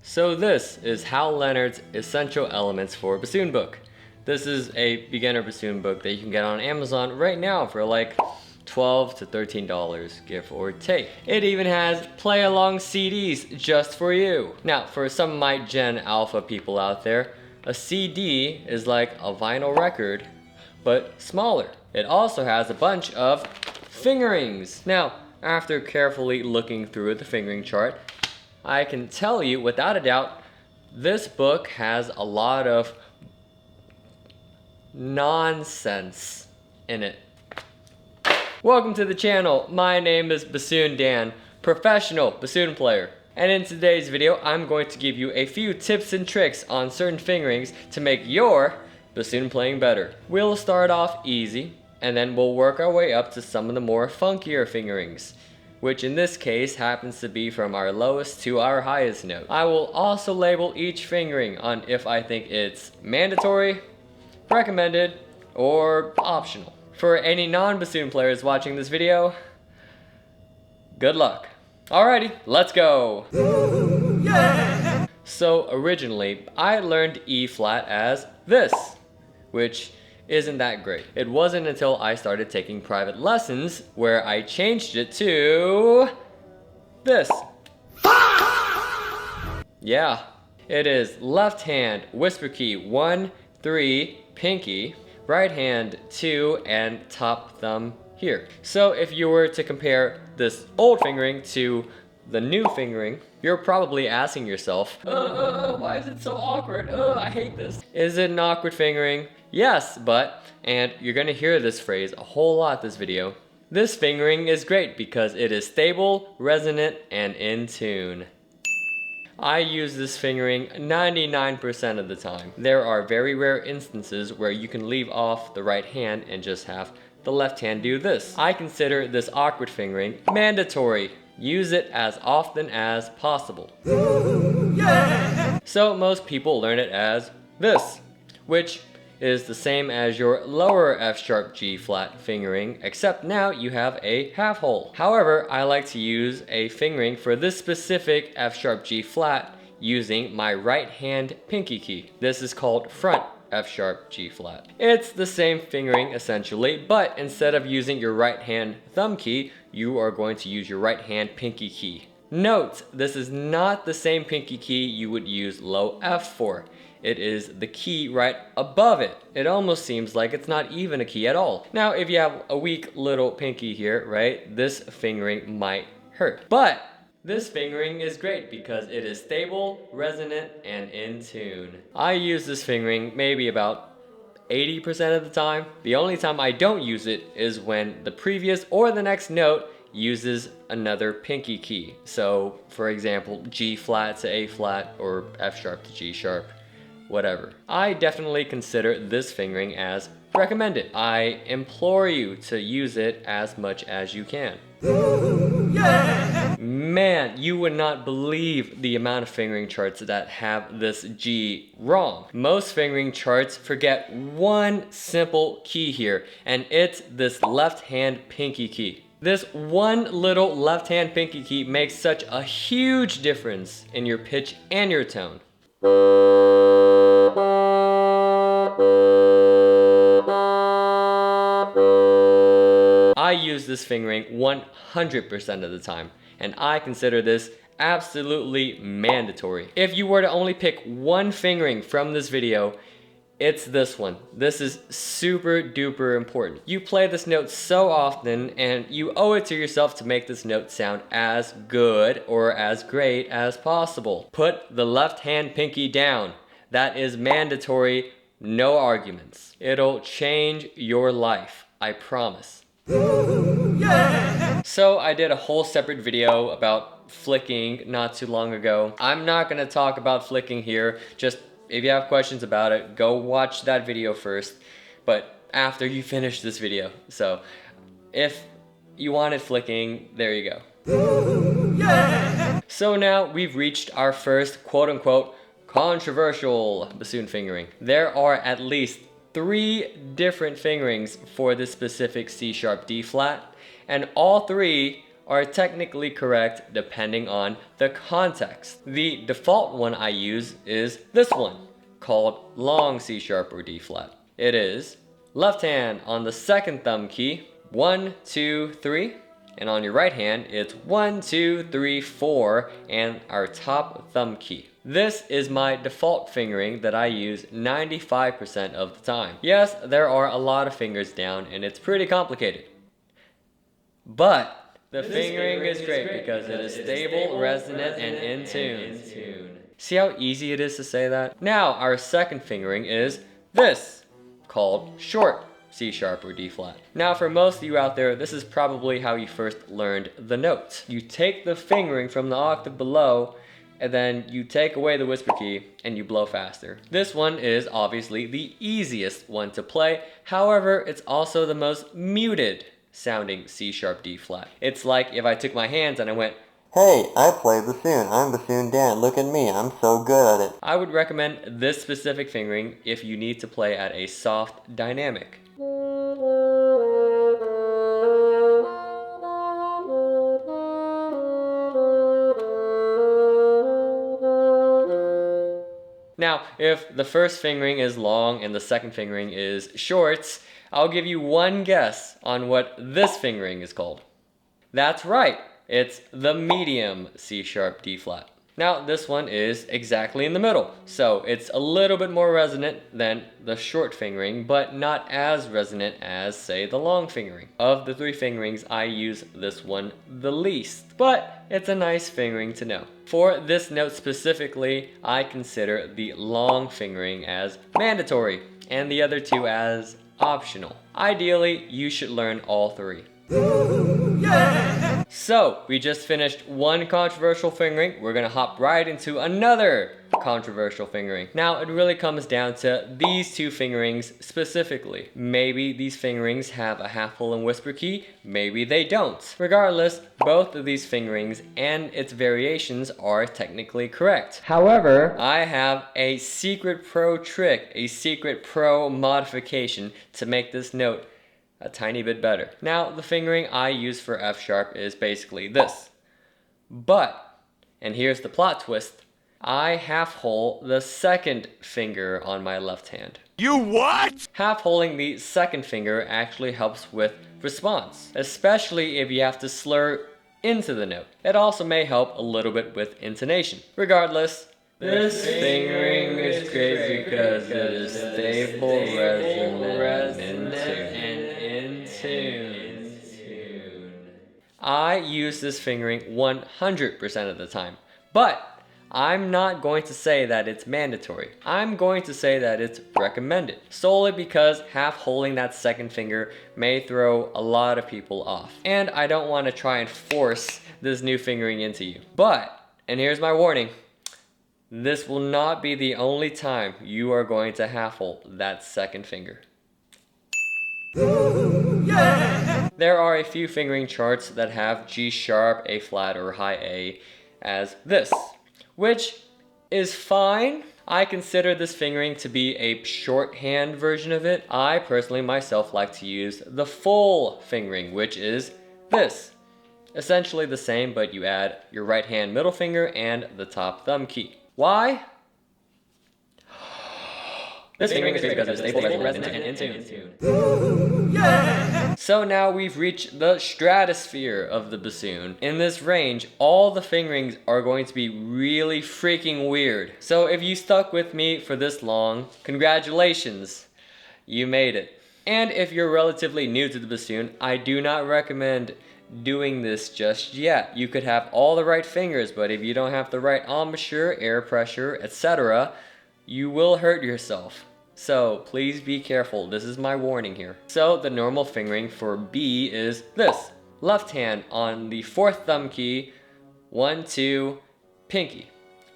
So this is Hal Leonard's Essential Elements for Bassoon book. This is a beginner bassoon book that you can get on Amazon right now for like $12 to $13, give or take. It even has play-along CDs just for you. Now, for some of my Gen Alpha people out there, a CD is like a vinyl record, but smaller. It also has a bunch of fingerings. Now, after carefully looking through the fingering chart, I can tell you without a doubt, this book has a lot of nonsense in it. Welcome to the channel. My name is Bassoon Dan, professional bassoon player. And in today's video, I'm going to give you a few tips and tricks on certain fingerings to make your bassoon playing better. We'll start off easy, and then we'll work our way up to some of the more funkier fingerings, which in this case happens to be from our lowest to our highest note. I will also label each fingering on if I think it's mandatory, recommended, or optional. For any non-bassoon players watching this video, good luck. Alrighty, let's go. Ooh, yeah. So originally, I learned E flat as this, which isn't that great. It wasn't until I started taking private lessons where I changed it to this. Yeah, it is left hand whisper key 1, 3, pinky, right hand 2, and top thumb here. So if you were to compare this old fingering to the new fingering, you're probably asking yourself, why is it so awkward? I hate this. Is it an awkward fingering? Yes, but, and you're gonna hear this phrase a whole lot this video, this fingering is great because it is stable, resonant, and in tune. I use this fingering 99% of the time. There are very rare instances where you can leave off the right hand and just have the left hand do this. I consider this awkward fingering mandatory. Use it as often as possible. Ooh, yeah. So most people learn it as this, which is the same as your lower F sharp G flat fingering, except now you have a half hole. However, I like to use a fingering for this specific F sharp G flat using my right hand pinky key. This is called front F sharp G flat. It's the same fingering essentially, but instead of using your right hand thumb key, you are going to use your right hand pinky key. Note, this is not the same pinky key you would use low F for. It is the key right above it. It almost seems like it's not even a key at all. Now, if you have a weak little pinky here, right, this fingering might hurt. But this fingering is great because it is stable, resonant, and in tune. I use this fingering maybe about 80% of the time. The only time I don't use it is when the previous or the next note uses another pinky key. So, for example, G flat to A flat or F sharp to G sharp. Whatever. I definitely consider this fingering as recommended. I implore you to use it as much as you can. Ooh, yeah. Man, you would not believe the amount of fingering charts that have this G wrong. Most fingering charts forget one simple key here, and it's this left hand pinky key. This one little left hand pinky key makes such a huge difference in your pitch and your tone. I use this fingering 100% of the time, and I consider this absolutely mandatory. If you were to only pick one fingering from this video, it's this one. This is super duper important. You play this note so often, and you owe it to yourself to make this note sound as good or as great as possible. Put the left hand pinky down. That is mandatory, no arguments. It'll change your life, I promise. Ooh, yeah. So I did a whole separate video about flicking not too long ago. I'm not gonna talk about flicking here, just if you have questions about it, go watch that video first, but after you finish this video. So if you wanted flicking, there you go. Ooh, yeah. So now we've reached our first quote-unquote controversial bassoon fingering. There are at least 3 different fingerings for this specific C sharp D flat, and all 3 are technically correct depending on the context. The default one I use is this one, called long C sharp or D flat. It is left hand on the second thumb key, 1, 2, 3. And on your right hand, it's 1, 2, 3, 4, and our top thumb key. This is my default fingering that I use 95% of the time. Yes, there are a lot of fingers down, and it's pretty complicated. But the fingering is great because it is stable, resonant, and in tune. See how easy it is to say that? Now, our second fingering is this, called short C sharp or D flat. Now for most of you out there, this is probably how you first learned the note. You take the fingering from the octave below, and then you take away the whisper key and you blow faster. This one is obviously the easiest one to play. However, it's also the most muted sounding C sharp D flat. It's like if I took my hands and I went, "Hey, I play bassoon. I'm Bassoon Dan. Look at me. I'm so good at it." I would recommend this specific fingering if you need to play at a soft dynamic. Now, if the first fingering is long and the second fingering is short, I'll give you one guess on what this fingering is called. That's right, it's the medium C sharp D flat. Now, this one is exactly in the middle, so it's a little bit more resonant than the short fingering, but not as resonant as, say, the long fingering. Of the three fingerings, I use this one the least, but it's a nice fingering to know. For this note specifically, I consider the long fingering as mandatory, and the other two as optional. Ideally, you should learn all three. Ooh, yeah. So, we just finished one controversial fingering. We're gonna hop right into another controversial fingering. Now, it really comes down to these two fingerings specifically. Maybe these fingerings have a half hole and whisper key, maybe they don't. Regardless, both of these fingerings and its variations are technically correct. However, I have a secret pro trick, a secret pro modification to make this note a tiny bit better. Now, the fingering I use for F sharp is basically this. But, and here's the plot twist, I half hole the second finger on my left hand. You what? Half holing the second finger actually helps with response, especially if you have to slur into the note. It also may help a little bit with intonation. Regardless, this fingering is great because it is stable, resonant, and in tune. I use this fingering 100% of the time, but I'm not going to say that it's mandatory. I'm going to say that it's recommended, solely because half holding that second finger may throw a lot of people off. And I don't want to try and force this new fingering into you. But, and here's my warning, this will not be the only time you are going to half hold that second finger. Ooh, yeah. There are a few fingering charts that have G sharp, A flat, or high A as this, which is fine. I consider this fingering to be a shorthand version of it. I personally myself like to use the full fingering, which is this. Essentially the same, but you add your right hand middle finger and the top thumb key. Why? This fingering is great because it's stable, resonant, and in tune. Ooh, yeah. So now we've reached the stratosphere of the bassoon. In this range, all the fingerings are going to be really freaking weird. So if you stuck with me for this long, congratulations, you made it. And if you're relatively new to the bassoon, I do not recommend doing this just yet. You could have all the right fingers, but if you don't have the right embouchure, air pressure, etc., you will hurt yourself. So please be careful. This is my warning here. So the normal fingering for B is this. Left hand on the fourth thumb key, 1, 2, pinky.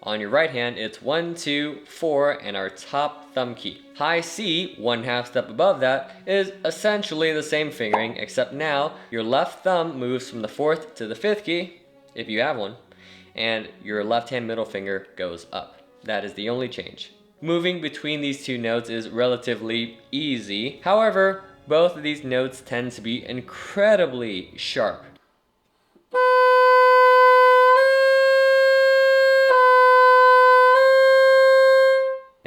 On your right hand, it's 1, 2, 4, and our top thumb key. High C, 1/2 step above that, is essentially the same fingering, except now your left thumb moves from the fourth to the fifth key, if you have one, and your left hand middle finger goes up. That is the only change. Moving between these two notes is relatively easy. However, both of these notes tend to be incredibly sharp.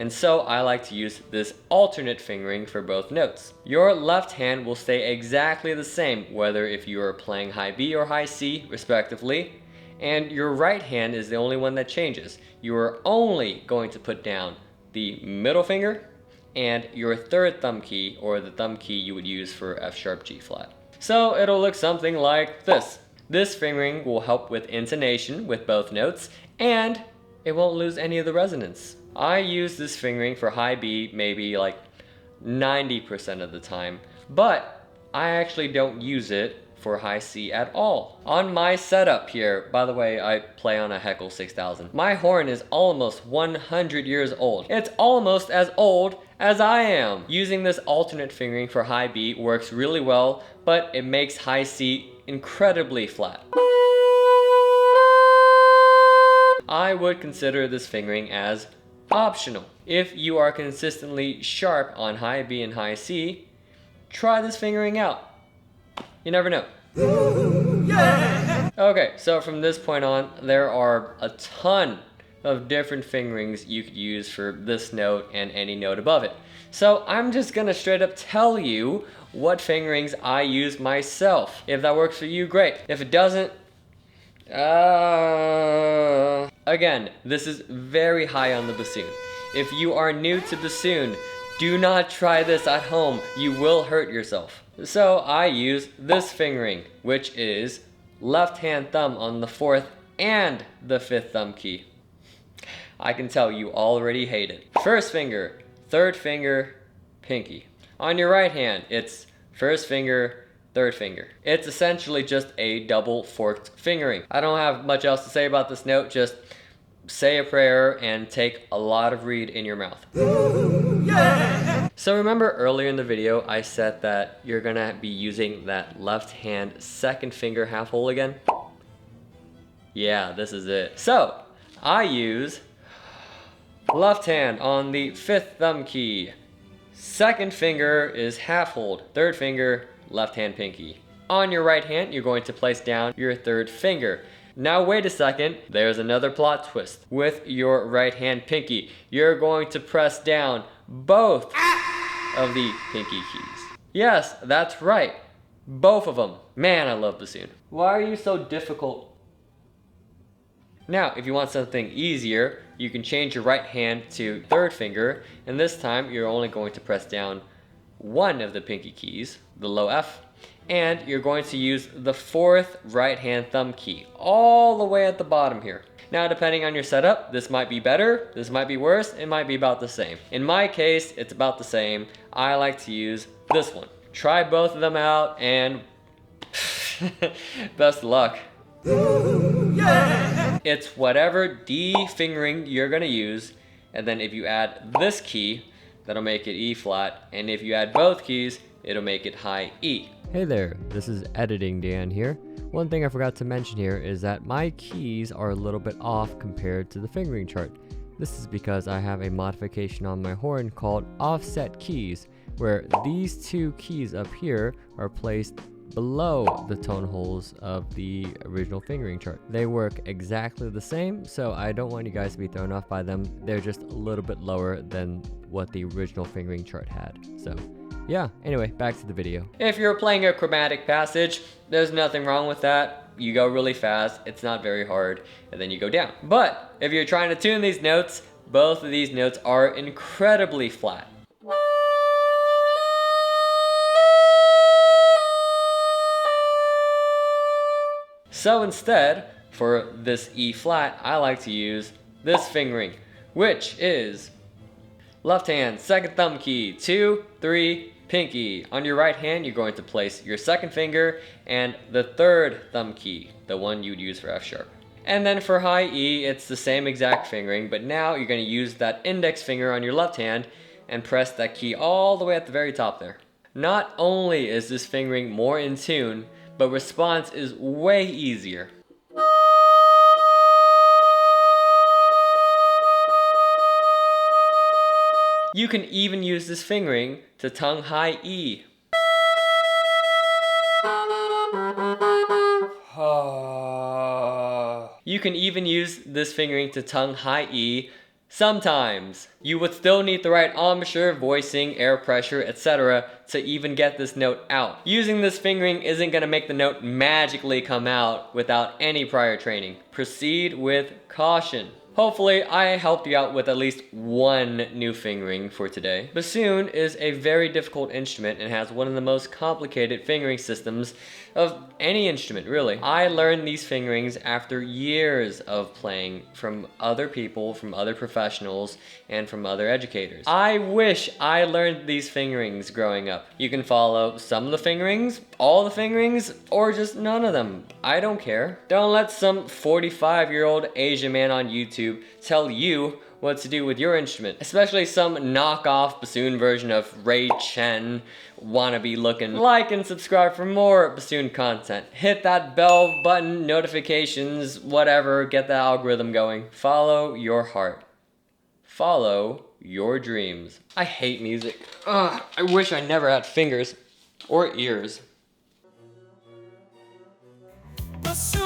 and so I like to use this alternate fingering for both notes. Your left hand will stay exactly the same whether if you are playing high B or high C respectively, and your right hand is the only one that changes. You are only going to put down the middle finger and your third thumb key, or the thumb key you would use for F sharp G flat. So it'll look something like this. This fingering will help with intonation with both notes, and it won't lose any of the resonance. I use this fingering for high B maybe like 90% of the time, but I actually don't use it for high C at all. On my setup here, by the way, I play on a Heckel 6000. My horn is almost 100 years old. It's almost as old as I am. Using this alternate fingering for high B works really well, but it makes high C incredibly flat. I would consider this fingering as optional. If you are consistently sharp on high B and high C, try this fingering out. You never know. Okay, so from this point on, there are a ton of different fingerings you could use for this note and any note above it. So I'm just gonna straight up tell you what fingerings I use myself. If that works for you, great. If it doesn't, again, this is very high on the bassoon. If you are new to bassoon, do not try this at home. You will hurt yourself. So I use this fingering, which is left hand thumb on the 4th and the 5th thumb key. I can tell you already hate it. First finger, 3rd finger, pinky. On your right hand, it's 1st finger, 3rd finger. It's essentially just a double forked fingering. I don't have much else to say about this note, just say a prayer and take a lot of reed in your mouth. So remember earlier in the video I said that you're gonna be using that left hand 2nd finger half hole again? Yeah, this is it. So I use left hand on the 5th thumb key. 2nd finger is half hold, 3rd finger left hand pinky. On your right hand you're going to place down your 3rd finger. Now wait a second, there's another plot twist. With your right hand pinky, you're going to press down both of the pinky keys. Yes, that's right, both of them. Man, I love bassoon. Why are you so difficult? Now, if you want something easier, you can change your right hand to 3rd finger, and this time you're only going to press down one of the pinky keys, the low F, and you're going to use the 4th right hand thumb key all the way at the bottom here. Now, depending on your setup, this might be better, this might be worse, it might be about the same. In my case, it's about the same. I like to use this one. Try both of them out and best of luck. It's whatever D fingering you're gonna use, and then if you add this key, that'll make it E flat, and if you add both keys, it'll make it high E. Hey there, this is Editing Dan here. One thing I forgot to mention here is that my keys are a little bit off compared to the fingering chart. This is because I have a modification on my horn called offset keys, where these 2 keys up here are placed below the tone holes of the original fingering chart. They work exactly the same, so I don't want you guys to be thrown off by them. They're just a little bit lower than what the original fingering chart had. So yeah, anyway, back to the video. If you're playing a chromatic passage, there's nothing wrong with that. You go really fast, it's not very hard, and then you go down. But if you're trying to tune these notes, both of these notes are incredibly flat. So instead, for this E flat, I like to use this fingering, which is left hand, 2nd thumb key, 2, 3, pinky. On your right hand, you're going to place your 2nd finger and the 3rd thumb key, the one you'd use for F sharp. And then for high E, it's the same exact fingering, but now you're going to use that index finger on your left hand and press that key all the way at the very top there. Not only is this fingering more in tune, but response is way easier. You can even use this fingering to tongue high E. You can even use this fingering to tongue high E Sometimes you would still need the right embouchure, voicing, air pressure, etc. to even get this note out. Using this fingering isn't going to make the note magically come out without any prior training. Proceed with caution. Hopefully, I helped you out with at least one new fingering for today. Bassoon is a very difficult instrument and has one of the most complicated fingering systems of any instrument, really. I learned these fingerings after years of playing from other people, from other professionals, and from other educators. I wish I learned these fingerings growing up. You can follow some of the fingerings, all the fingerings, or just none of them. I don't care. Don't let some 45-year-old Asian man on YouTube tell you what to do with your instrument, especially some knockoff bassoon version of Ray Chen wannabe looking. Like and subscribe for more bassoon content. Hit that bell button, notifications, whatever, get the algorithm going. Follow your heart. Follow your dreams. I hate music. Ugh, I wish I never had fingers or ears. Bassoon.